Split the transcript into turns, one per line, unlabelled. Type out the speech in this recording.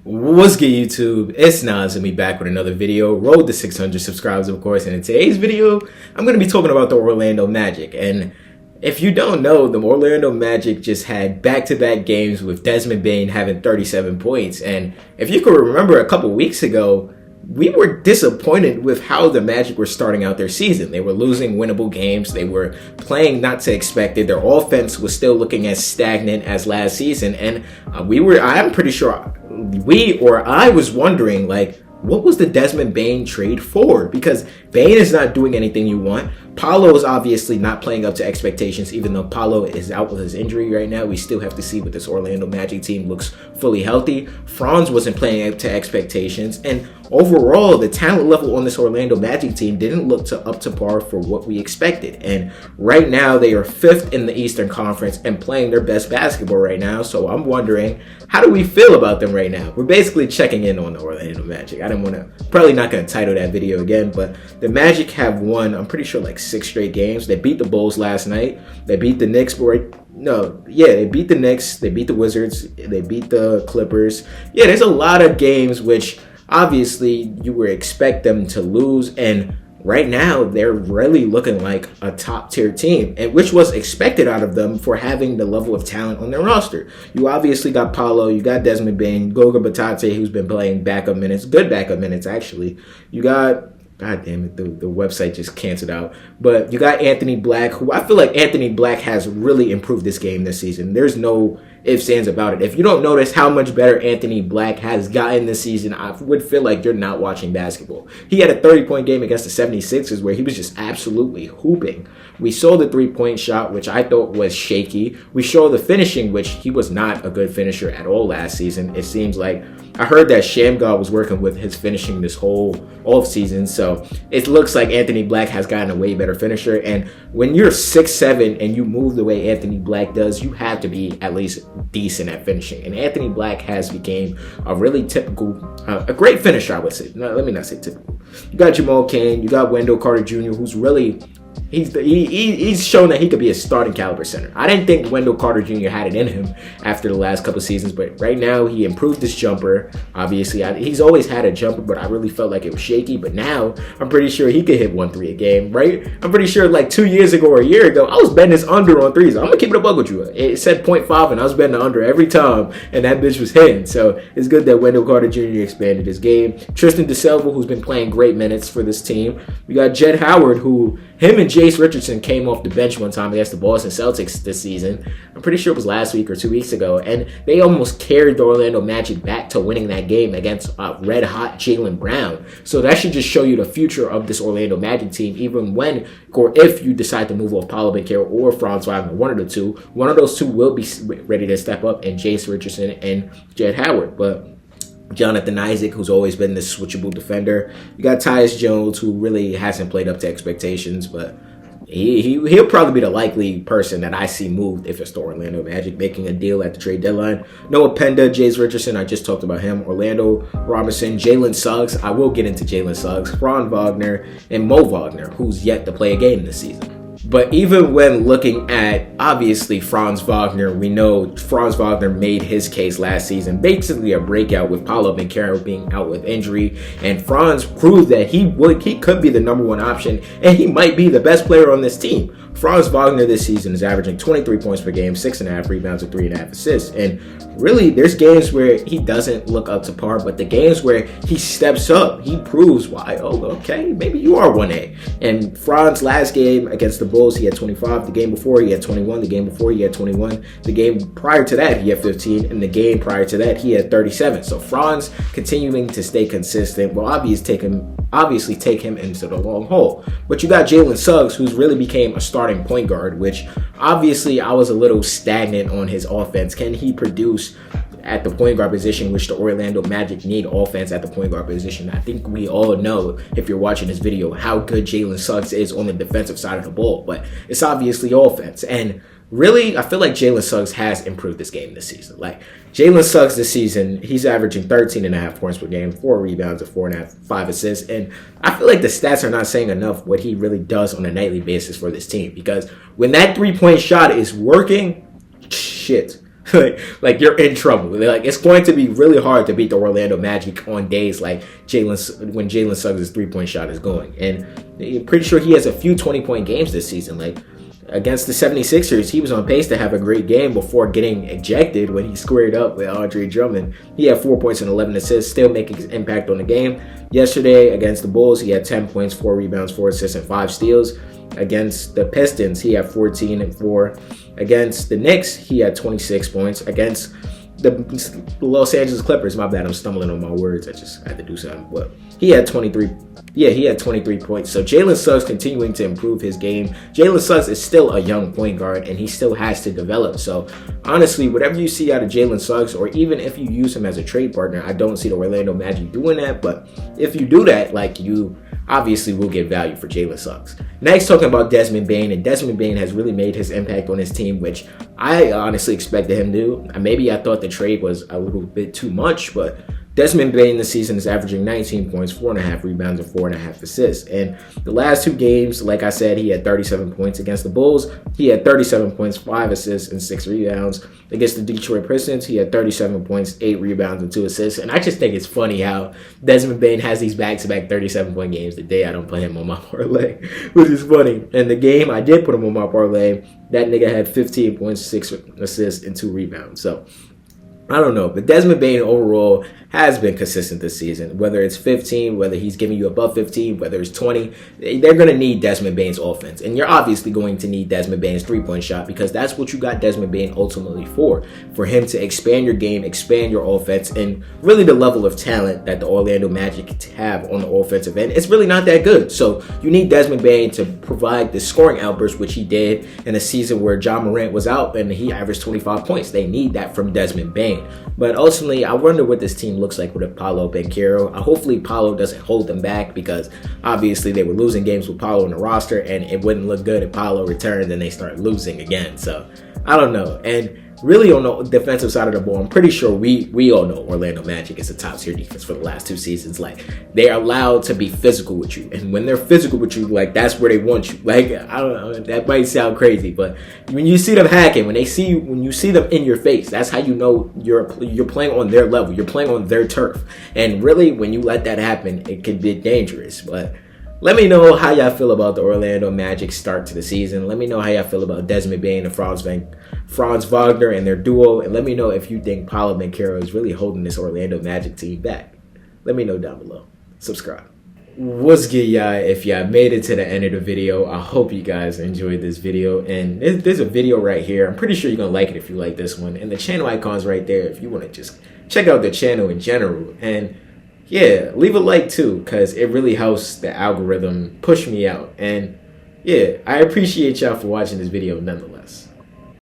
What's good, YouTube? It's Nas and me back with another video. Road to 600 subscribers, of course. And in today's video, I'm going to be talking about the Orlando Magic. And if you don't know, the Orlando Magic just had back-to-back games with Desmond Bane having 37 points. And if you could remember a couple weeks ago, we were disappointed with how the Magic were starting out their season. They were losing winnable games. They were playing not to expected. Their offense was still looking as stagnant as last season. And I'm pretty sure I was wondering, like, what was the Desmond Bane trade for? Because Bane is not doing anything you want. Paolo is obviously not playing up to expectations, even though Paolo is out with his injury right now. We still have to see what this Orlando Magic team looks fully healthy. Franz wasn't playing up to expectations. And overall, the talent level on this Orlando Magic team didn't look up to par for what we expected. And right now, they are 5th in the Eastern Conference and playing their best basketball right now. So I'm wondering, how do we feel about them right now? We're basically checking in on the Orlando Magic. I didn't want to, probably not going to title that video again, but the Magic have won, I'm pretty sure, like 6 straight games. They beat the Bulls last night. They beat the Knicks, they beat the Knicks. They beat the Wizards. They beat the Clippers. Yeah, there's a lot of games which obviously you would expect them to lose, and right now they're really looking like a top tier team, and which was expected out of them for having the level of talent on their roster. You obviously got Paolo, you got Desmond Bane, Goga Batate, who's been playing backup minutes, good backup minutes actually. You got, God damn it, the website just canceled out. But you got Anthony Black, who I feel like Anthony Black has really improved this game this season. There's no ifs, ands about it. If you don't notice how much better Anthony Black has gotten this season, I would feel like you're not watching basketball. He had a 30-point game against the 76ers where he was just absolutely hooping. We saw the three-point shot, which I thought was shaky. We saw the finishing, which he was not a good finisher at all last season. It seems like, I heard that Shamgar was working with his finishing this whole offseason, so it looks like Anthony Black has gotten a way better finisher. And when you're 6'7" and you move the way Anthony Black does, you have to be at least decent at finishing. And Anthony Black has become a really a great finisher, I would say. No, let me not say typical. You got Jamal Cain, you got Wendell Carter Jr., who's really, he's shown that he could be a starting caliber center. I didn't think Wendell Carter Jr. had it in him after the last couple seasons, but right now he improved his jumper. Obviously, he's always had a jumper, but I really felt like it was shaky. But now I'm pretty sure he could hit 1-3 a game, right? I'm pretty sure like 2 years ago or a year ago, I was betting his under on threes. I'm gonna keep it a bug with you. It said 0.5, and I was betting the under every time, and that bitch was hitting. So it's good that Wendell Carter Jr. expanded his game. Tristan DeSelva, who's been playing great minutes for this team. We got Jed Howard, who him and Jace Richardson came off the bench one time against the Boston Celtics this season. I'm pretty sure it was last week or 2 weeks ago. And they almost carried the Orlando Magic back to winning that game against red-hot Jaylen Brown. So that should just show you the future of this Orlando Magic team, even when or if you decide to move off Paolo Banchero or Franz Wagner, one of the two. One of those two will be ready to step up, and Jace Richardson and Jed Howard. But Jonathan Isaac, who's always been this switchable defender. You got Tyus Jones, who really hasn't played up to expectations, but he'll probably be the likely person that I see moved if it's the Orlando Magic making a deal at the trade deadline. Noah Penda, Jace Richardson, I just talked about him. Orlando Robinson, Jalen Suggs. I will get into Jalen Suggs, Franz Wagner, and Mo Wagner, who's yet to play a game this season. But even when looking at, obviously, Franz Wagner, we know Franz Wagner made his case last season, basically a breakout with Paolo Banchero being out with injury, and Franz proved that he could be the number one option, and he might be the best player on this team. Franz Wagner this season is averaging 23 points per game, 6.5 rebounds, and 3.5 assists. And really, there's games where he doesn't look up to par, but the games where he steps up, he proves why, oh, okay, maybe you are 1A. And Franz last game against the Bulls, he had 25. The game before, he had 21. The game before, he had 21. The game prior to that, he had 15. And the game prior to that, he had 37. So Franz continuing to stay consistent will obviously take him into the long haul. But you got Jalen Suggs, who's really became a starting point guard, which obviously I was a little stagnant on his offense. Can he produce at the point guard position, which the Orlando Magic need offense at the point guard position? I think we all know, if you're watching this video, how good Jalen Suggs is on the defensive side of the ball, but it's obviously offense. And really, I feel like Jalen Suggs has improved this game this season. Like, Jalen Suggs this season, he's averaging 13.5 points per game, 4 rebounds, and 5 assists. And I feel like the stats are not saying enough what he really does on a nightly basis for this team. Because when that three-point shot is working, shit, like you're in trouble. Like it's going to be really hard to beat the Orlando Magic on days like when Jalen Suggs' 3-point shot is going. And I'm pretty sure he has a few 20-point games this season. Like against the 76ers, he was on pace to have a great game before getting ejected when he squared up with Andre Drummond. He had 4 points and 11 assists, still making his impact on the game. Yesterday against the Bulls, he had 10 points, 4 rebounds, 4 assists, and 5 steals. Against the Pistons, he had 14 and 4. Against the Knicks, he had 26 points. Against the Los Angeles Clippers, my bad, I'm stumbling on my words. I just had to do something. But he had 23. Yeah, he had 23 points. So Jalen Suggs continuing to improve his game. Jalen Suggs is still a young point guard, and he still has to develop. So honestly, whatever you see out of Jalen Suggs, or even if you use him as a trade partner, I don't see the Orlando Magic doing that. But if you do that, like you obviously will get value for Jalen Suggs. Next, talking about Desmond Bane, and Desmond Bane has really made his impact on his team, which I honestly expected him to do. Maybe I thought the trade was a little bit too much, but Desmond Bane this season is averaging 19 points, 4.5 rebounds, and 4.5 assists. And the last 2 games, like I said, he had 37 points against the Bulls. He had 37 points, 5 assists, and 6 rebounds. Against the Detroit Pistons, he had 37 points, 8 rebounds, and 2 assists. And I just think it's funny how Desmond Bane has these back-to-back 37-point games the day I don't put him on my parlay, which is funny. And the game I did put him on my parlay, that nigga had 15 points, 6 assists, and 2 rebounds. So I don't know, but Desmond Bane overall has been consistent this season. Whether it's 15, whether he's giving you above 15, whether it's 20, they're going to need Desmond Bane's offense. And you're obviously going to need Desmond Bane's 3-point shot because that's what you got Desmond Bane ultimately for him to expand your game, expand your offense, and really the level of talent that the Orlando Magic have on the offensive end. It's really not that good. So you need Desmond Bane to provide the scoring outburst, which he did in a season where John Morant was out and he averaged 25 points. They need that from Desmond Bane. But ultimately, I wonder what this team looks like with Paolo Banchero. Hopefully, Paolo doesn't hold them back because obviously they were losing games with Paolo on the roster, and it wouldn't look good if Paolo returned and they start losing again. So I don't know. And really on the defensive side of the ball, I'm pretty sure we all know Orlando Magic is a top tier defense for the last 2 seasons. Like they're allowed to be physical with you, and when they're physical with you, like that's where they want you. Like I don't know, that might sound crazy, but when you see them hacking, when you see them in your face, that's how you know you're playing on their level, you're playing on their turf. And really, when you let that happen, it can be dangerous. But let me know how y'all feel about the Orlando Magic start to the season. Let me know how y'all feel about Desmond Bane and Franz Wagner and their duo. And let me know if you think Paolo Banchero is really holding this Orlando Magic team back. Let me know down below. Subscribe. What's good, y'all? If y'all made it to the end of the video, I hope you guys enjoyed this video. And there's a video right here. I'm pretty sure you're going to like it if you like this one. And the channel icon's right there if you want to just check out the channel in general. And yeah, leave a like too, because it really helps the algorithm push me out. And yeah, I appreciate y'all for watching this video nonetheless.